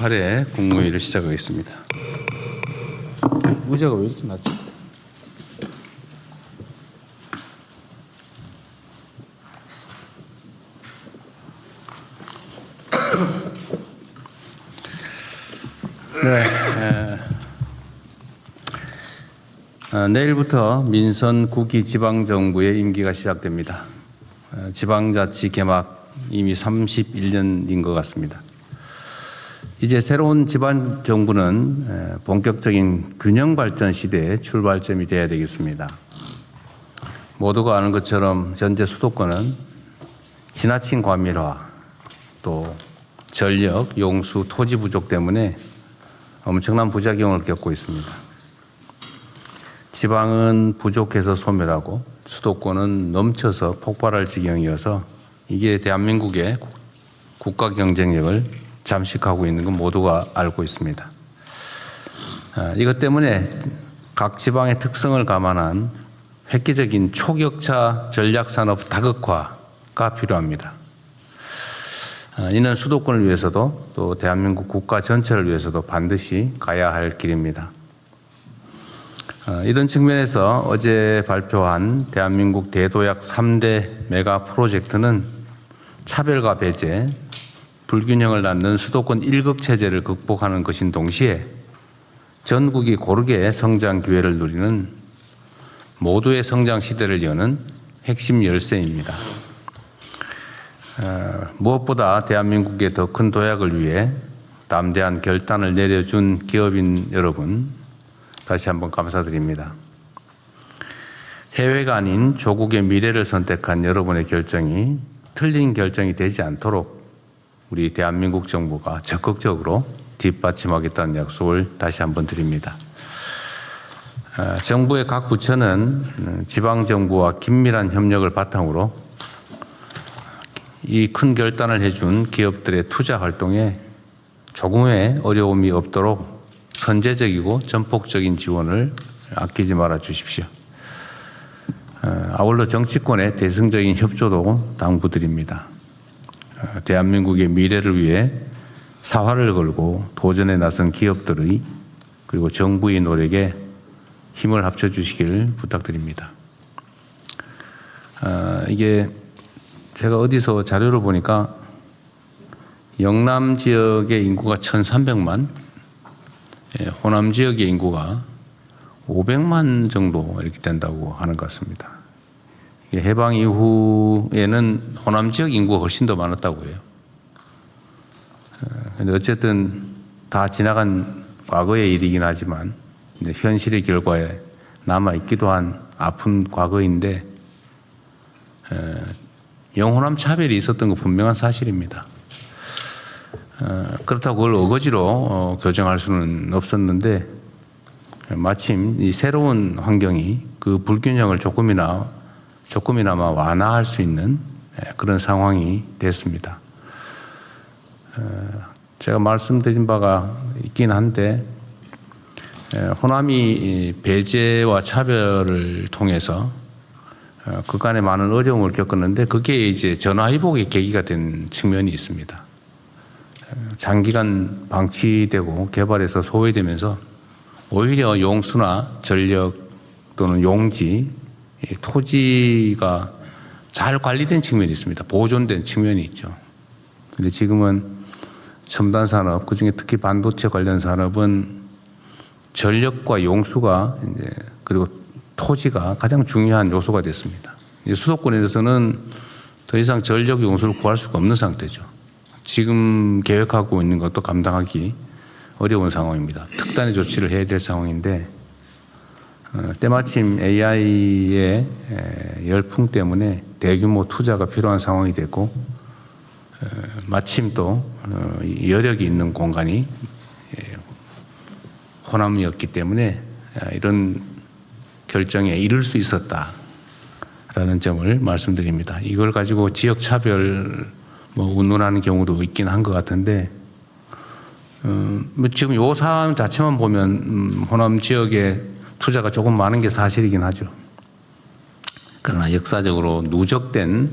제8회 국무회의를 시작하겠습니다. 의자가 왜 이렇게 낮죠? 내일부터 민선 9기 지방정부의 임기가 시작됩니다. 지방자치 개막 이미 31년인 것 같습니다. 이제 새로운 지방정부는 본격적인 균형발전 시대의 출발점이 되어야 되겠습니다. 모두가 아는 것처럼 현재 수도권은 지나친 과밀화, 또 전력, 용수, 토지 부족 때문에 엄청난 부작용을 겪고 있습니다. 지방은 부족해서 소멸하고 수도권은 넘쳐서 폭발할 지경이어서 이게 대한민국의 국가 경쟁력을 잠식하고 있는 건 모두가 알고 있습니다. 이것 때문에 각 지방의 특성을 감안한 획기적인 초격차 전략산업 다극화가 필요합니다. 이는 수도권을 위해서도 또 대한민국 국가 전체를 위해서도 반드시 가야 할 길입니다. 이런 측면에서 어제 발표한 대한민국 대도약 3대 메가 프로젝트는 차별과 배제, 불균형을 낳는 수도권 1급 체제를 극복하는 것인 동시에 전국이 고르게 성장 기회를 누리는 모두의 성장 시대를 여는 핵심 열쇠입니다. 무엇보다 대한민국의 더 큰 도약을 위해 담대한 결단을 내려준 기업인 여러분, 다시 한번 감사드립니다. 해외가 아닌 조국의 미래를 선택한 여러분의 결정이 틀린 결정이 되지 않도록 우리 대한민국 정부가 적극적으로 뒷받침하겠다는 약속을 다시 한번 드립니다. 정부의 각 부처는 지방정부와 긴밀한 협력을 바탕으로 이 큰 결단을 해준 기업들의 투자 활동에 조금의 어려움이 없도록 선제적이고 전폭적인 지원을 아끼지 말아 주십시오. 아울러 정치권의 대승적인 협조도 당부드립니다. 대한민국의 미래를 위해 사활을 걸고 도전에 나선 기업들의 그리고 정부의 노력에 힘을 합쳐주시길 부탁드립니다. 이게 제가 어디서 자료를 보니까 영남 지역의 인구가 1,300만, 호남 지역의 인구가 500만 정도 이렇게 된다고 하는 것 같습니다. 해방 이후에는 호남 지역 인구가 훨씬 더 많았다고 해요. 근데 어쨌든 다 지나간 과거의 일이긴 하지만 현실의 결과에 남아있기도 한 아픈 과거인데 영호남 차별이 있었던 거 분명한 사실입니다. 그렇다고 그걸 어거지로 교정할 수는 없었는데 마침 이 새로운 환경이 그 불균형을 조금이나마 완화할 수 있는 그런 상황이 됐습니다. 제가 말씀드린 바가 있긴 한데 호남이 배제와 차별을 통해서 그간에 많은 어려움을 겪었는데 그게 이제 전화위복의 계기가 된 측면이 있습니다. 장기간 방치되고 개발해서 소외되면서 오히려 용수나 전력 또는 용지, 토지가 잘 관리된 측면이 있습니다. 보존된 측면이 있죠. 근데 지금은 첨단 산업, 그중에 특히 반도체 관련 산업은 전력과 용수가 이제 그리고 토지가 가장 중요한 요소가 됐습니다. 수도권에서는 더 이상 전력 용수를 구할 수가 없는 상태죠. 지금 계획하고 있는 것도 감당하기 어려운 상황입니다. 특단의 조치를 해야 될 상황인데 때마침 AI의 열풍 때문에 대규모 투자가 필요한 상황이 됐고 마침 또 여력이 있는 공간이 호남이었기 때문에 이런 결정에 이를 수 있었다라는 점을 말씀드립니다. 이걸 가지고 지역 차별 운운하는 경우도 있긴 한 것 같은데 지금 요 사안 자체만 보면 호남 지역에 투자가 조금 많은 게 사실이긴 하죠. 그러나 역사적으로 누적된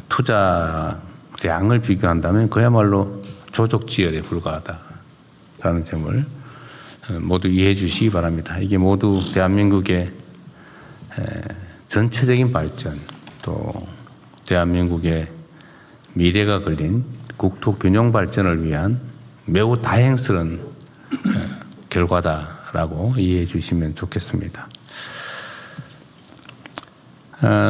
투자량을 비교한다면 그야말로 조족지열에 불과하다라는 점을 모두 이해해 주시기 바랍니다. 이게 모두 대한민국의 전체적인 발전, 또 대한민국의 미래가 걸린 국토 균형 발전을 위한 매우 다행스러운 결과다라고 이해해 주시면 좋겠습니다.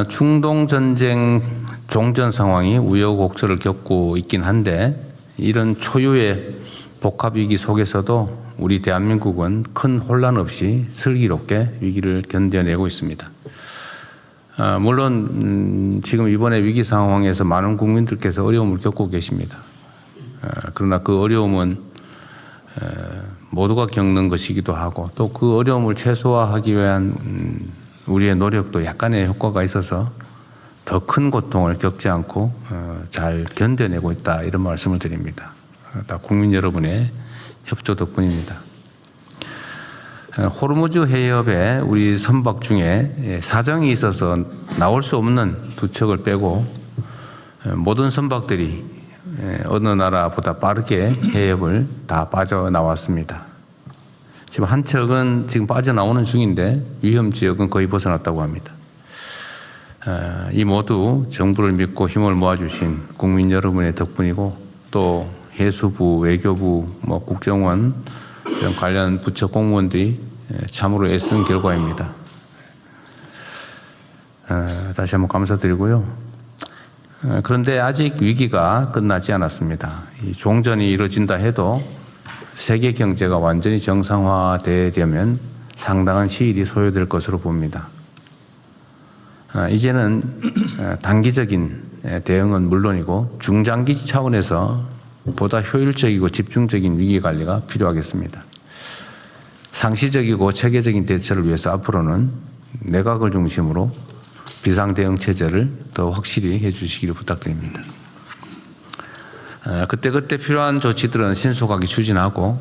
중동 전쟁 종전 상황이 우여곡절을 겪고 있긴 한데 이런 초유의 복합 위기 속에서도 우리 대한민국은 큰 혼란 없이 슬기롭게 위기를 견뎌내고 있습니다. 물론 지금 이번에 위기 상황에서 많은 국민들께서 어려움을 겪고 계십니다. 그러나 그 어려움은 모두가 겪는 것이기도 하고 또 그 어려움을 최소화하기 위한 우리의 노력도 약간의 효과가 있어서 더 큰 고통을 겪지 않고 잘 견뎌내고 있다, 이런 말씀을 드립니다. 다 국민 여러분의 협조 덕분입니다. 호르무즈 해협에 우리 선박 중에 사정이 있어서 나올 수 없는 두 척을 빼고 모든 선박들이 어느 나라보다 빠르게 해협을 다 빠져나왔습니다. 지금 한 척은 지금 빠져나오는 중인데 위험 지역은 거의 벗어났다고 합니다. 이 모두 정부를 믿고 힘을 모아주신 국민 여러분의 덕분이고 또 해수부, 외교부, 국정원 이런 관련 부처 공무원들이 참으로 애쓴 결과입니다. 다시 한번 감사드리고요. 그런데 아직 위기가 끝나지 않았습니다. 이 종전이 이루어진다 해도 세계 경제가 완전히 정상화되려면 상당한 시일이 소요될 것으로 봅니다. 이제는 단기적인 대응은 물론이고 중장기 차원에서 보다 효율적이고 집중적인 위기관리가 필요하겠습니다. 상시적이고 체계적인 대처를 위해서 앞으로는 내각을 중심으로 비상대응체제를 더 확실히 해주시기를 부탁드립니다. 그때그때 필요한 조치들은 신속하게 추진하고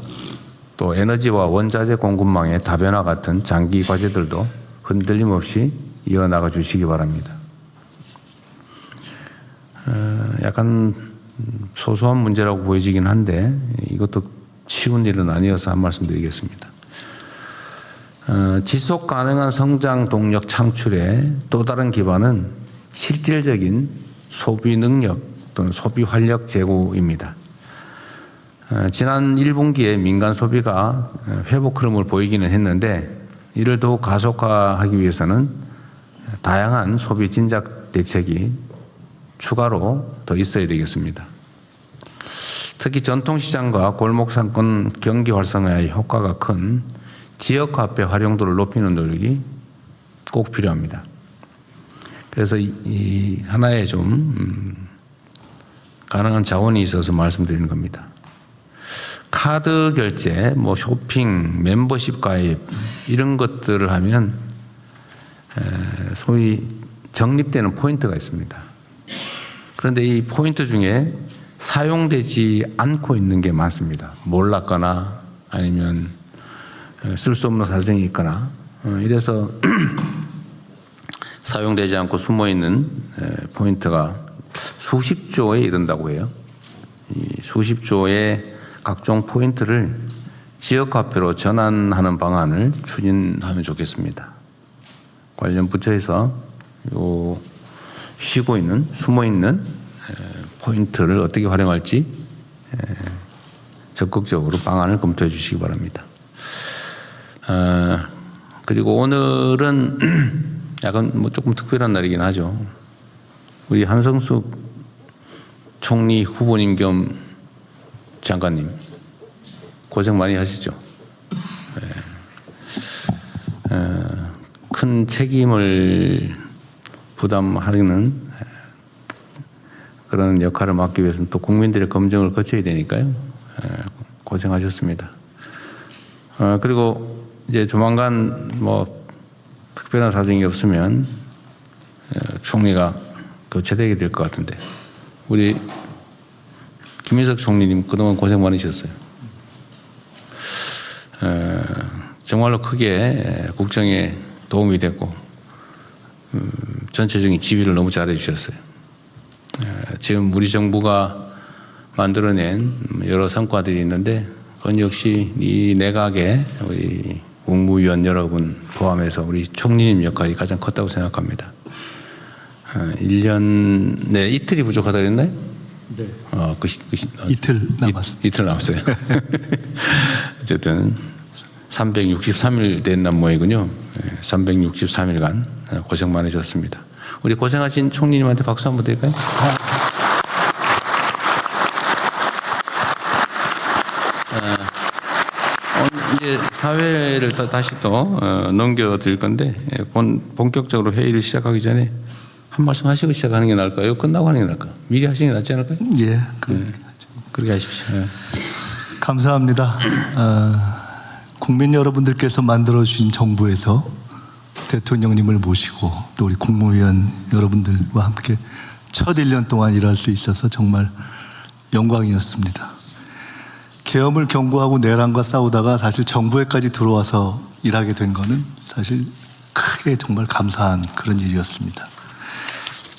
또 에너지와 원자재 공급망의 다변화 같은 장기 과제들도 흔들림 없이 이어나가 주시기 바랍니다. 약간 소소한 문제라고 보여지긴 한데 이것도 쉬운 일은 아니어서 한 말씀 드리겠습니다. 지속 가능한 성장 동력 창출의 또 다른 기반은 실질적인 소비 능력 또는 소비 활력 제고입니다. 지난 1분기에 민간 소비가 회복 흐름을 보이기는 했는데 이를 더욱 가속화하기 위해서는 다양한 소비 진작 대책이 추가로 더 있어야 되겠습니다. 특히 전통시장과 골목상권 경기 활성화의 효과가 큰 지역화폐 활용도를 높이는 노력이 꼭 필요합니다. 그래서 이 하나의 좀 가능한 자원이 있어서 말씀드리는 겁니다. 카드 결제, 쇼핑, 멤버십 가입 이런 것들을 하면 소위 적립되는 포인트가 있습니다. 그런데 이 포인트 중에 사용되지 않고 있는 게 많습니다. 몰랐거나 아니면 쓸 수 없는 사정이 있거나 이래서 사용되지 않고 숨어있는 포인트가 수십조에 이른다고 해요. 이 수십조의 각종 포인트를 지역화폐로 전환하는 방안을 추진하면 좋겠습니다. 관련 부처에서 쉬고 있는, 숨어 있는 포인트를 어떻게 활용할지 적극적으로 방안을 검토해 주시기 바랍니다. 그리고 오늘은 약간 조금 특별한 날이긴 하죠. 우리 한성숙 총리 후보님 겸 장관님 고생 많이 하시죠. 큰 책임을 부담하는 그런 역할을 맡기 위해서는 또 국민들의 검증을 거쳐야 되니까요. 고생하셨습니다. 그리고 이제 조만간 특별한 사정이 없으면 총리가 교체되게 될 것 같은데 우리 김인석 총리님 그동안 고생 많으셨어요. 정말로 크게 국정에 도움이 됐고 전체적인 지휘를 너무 잘해 주셨어요. 지금 우리 정부가 만들어낸 여러 성과들이 있는데 그건 역시 이 내각의 우리 국무위원 여러분 포함해서 우리 총리님 역할이 가장 컸다고 생각합니다. 1년, 네, 이틀이 부족하다 그랬나요? 네. 이틀 남았습니다. 이틀 남았어요. 어쨌든 363일 된 남모이군요. 363일간 고생 많으셨습니다. 우리 고생하신 총리님한테 박수 한번 드릴까요? 이제 사회를 다시 또 넘겨드릴 건데 본격적으로 회의를 시작하기 전에 한 말씀 하시고 시작하는 게 나을까요? 끝나고 하는 게 나을까요? 미리 하시는 게 낫지 않을까요? 예, 그렇게 하십시오. 예. 감사합니다. 국민 여러분들께서 만들어주신 정부에서 대통령님을 모시고 또 우리 국무위원 여러분들과 함께 첫 1년 동안 일할 수 있어서 정말 영광이었습니다. 계엄을 경고하고 내란과 싸우다가 사실 정부에까지 들어와서 일하게 된 거는 사실 크게 정말 감사한 그런 일이었습니다.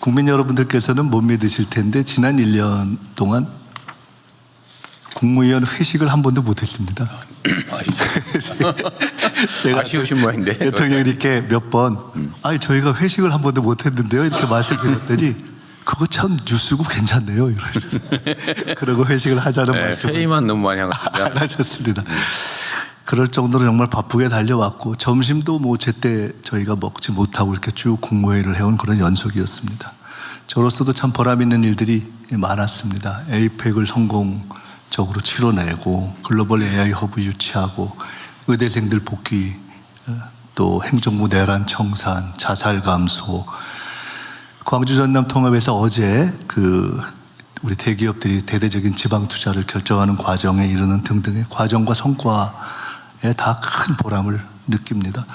국민 여러분들께서는 못 믿으실 텐데 지난 1년 동안 국무위원 회식을 한 번도 못했습니다. 제가 아쉬우신 모양인데 대통령님께 몇 번 저희가 회식을 한 번도 못했는데요 이렇게 말씀드렸더니 그거 참 뉴스고 괜찮네요 이러시죠. 그러고 회식을 하자는 말씀을 회의만 너무 많이 안 하셨습니다. 그럴 정도로 정말 바쁘게 달려왔고 점심도 뭐 제때 저희가 먹지 못하고 이렇게 쭉 국무회의를 해온 그런 연속이었습니다. 저로서도 참 보람 있는 일들이 많았습니다. 에이펙을 성공적으로 치러내고 글로벌 AI 허브 유치하고 의대생들 복귀, 또 행정부 내란 청산, 자살 감소, 광주 전남 통합에서 어제 우리 대기업들이 대대적인 지방 투자를 결정하는 과정에 이르는 등등의 과정과 성과에 다 큰 보람을 느낍니다.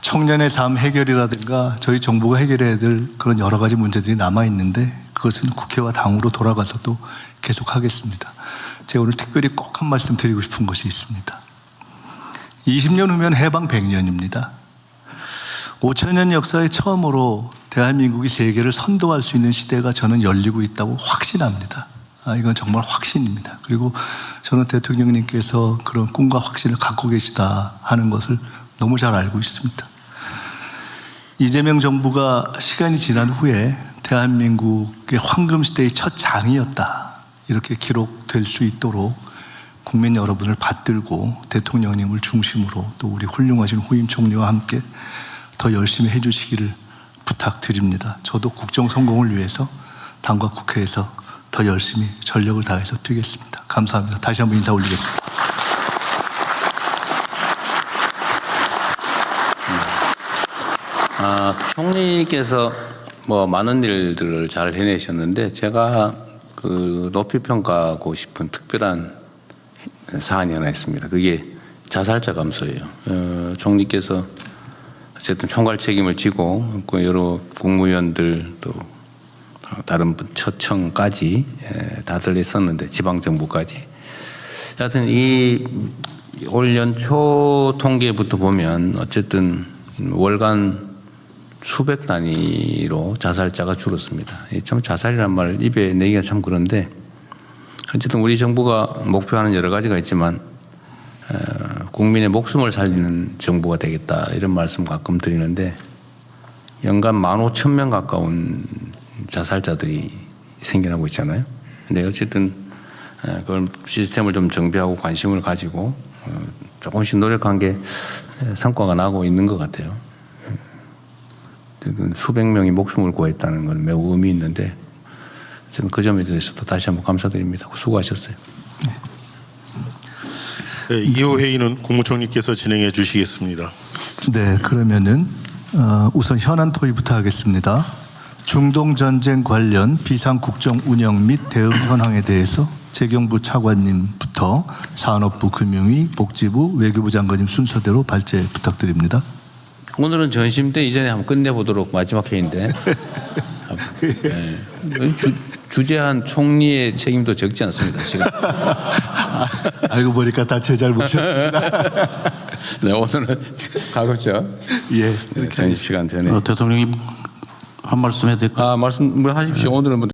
청년의 삶 해결이라든가 저희 정부가 해결해야 될 그런 여러 가지 문제들이 남아있는데 그것은 국회와 당으로 돌아가서 또 계속하겠습니다. 제가 오늘 특별히 꼭 한 말씀 드리고 싶은 것이 있습니다. 20년 후면 해방 100년입니다. 5천년 역사에 처음으로 대한민국이 세계를 선도할 수 있는 시대가 저는 열리고 있다고 확신합니다. 이건 정말 확신입니다. 그리고 저는 대통령님께서 그런 꿈과 확신을 갖고 계시다 하는 것을 너무 잘 알고 있습니다. 이재명 정부가 시간이 지난 후에 대한민국의 황금시대의 첫 장이었다 이렇게 기록될 수 있도록 국민 여러분을 받들고 대통령님을 중심으로 또 우리 훌륭하신 후임 총리와 함께 더 열심히 해주시기를 부탁드립니다. 저도 국정 성공을 위해서 당과 국회에서 더 열심히 전력을 다해서 뛰겠습니다. 감사합니다. 다시 한번 인사 올리겠습니다. 총리께서 뭐 많은 일들을 잘 해내셨는데 제가 높이 평가하고 싶은 특별한 사안이 하나 있습니다. 그게 자살자 감소예요. 총리께서 어쨌든 총괄 책임을 지고 여러 국무위원들 또 다른 처청까지 다들 했었는데 지방정부까지 하여튼 이 올 연초 통계부터 보면 어쨌든 월간 수백 단위로 자살자가 줄었습니다. 참 자살이란 말 입에 내기가 참 그런데 어쨌든 우리 정부가 목표하는 여러 가지가 있지만 국민의 목숨을 살리는 정부가 되겠다 이런 말씀 가끔 드리는데 연간 15,000명 가까운 자살자들이 생겨나고 있잖아요. 근데 어쨌든 그걸 시스템을 좀 정비하고 관심을 가지고 조금씩 노력한 게 성과가 나고 있는 것 같아요. 수백 명이 목숨을 구했다는 건 매우 의미 있는데 저는 그 점에 대해서도 다시 한번 감사드립니다. 수고하셨어요. 네, 이후 회의는 국무총리께서 진행해 주시겠습니다. 네, 그러면은 우선 현안 토의부터 하겠습니다. 중동 전쟁 관련 비상국정 운영 및 대응 현황에 대해서 재경부 차관님부터 산업부, 금융위, 복지부, 외교부 장관님 순서대로 발제 부탁드립니다. 오늘은 전심 때 이전에 한번 끝내보도록 마지막 회의인데 네. 주재한 총리의 책임도 적지 않습니다. 지금. 알고 보니까 다 제 잘못이었습니다. 네, 오늘은 가급적 예, 전 시간 전에 대통령님 한 말씀 해야 될까요? 말씀을 하십시오. 오늘은 뭐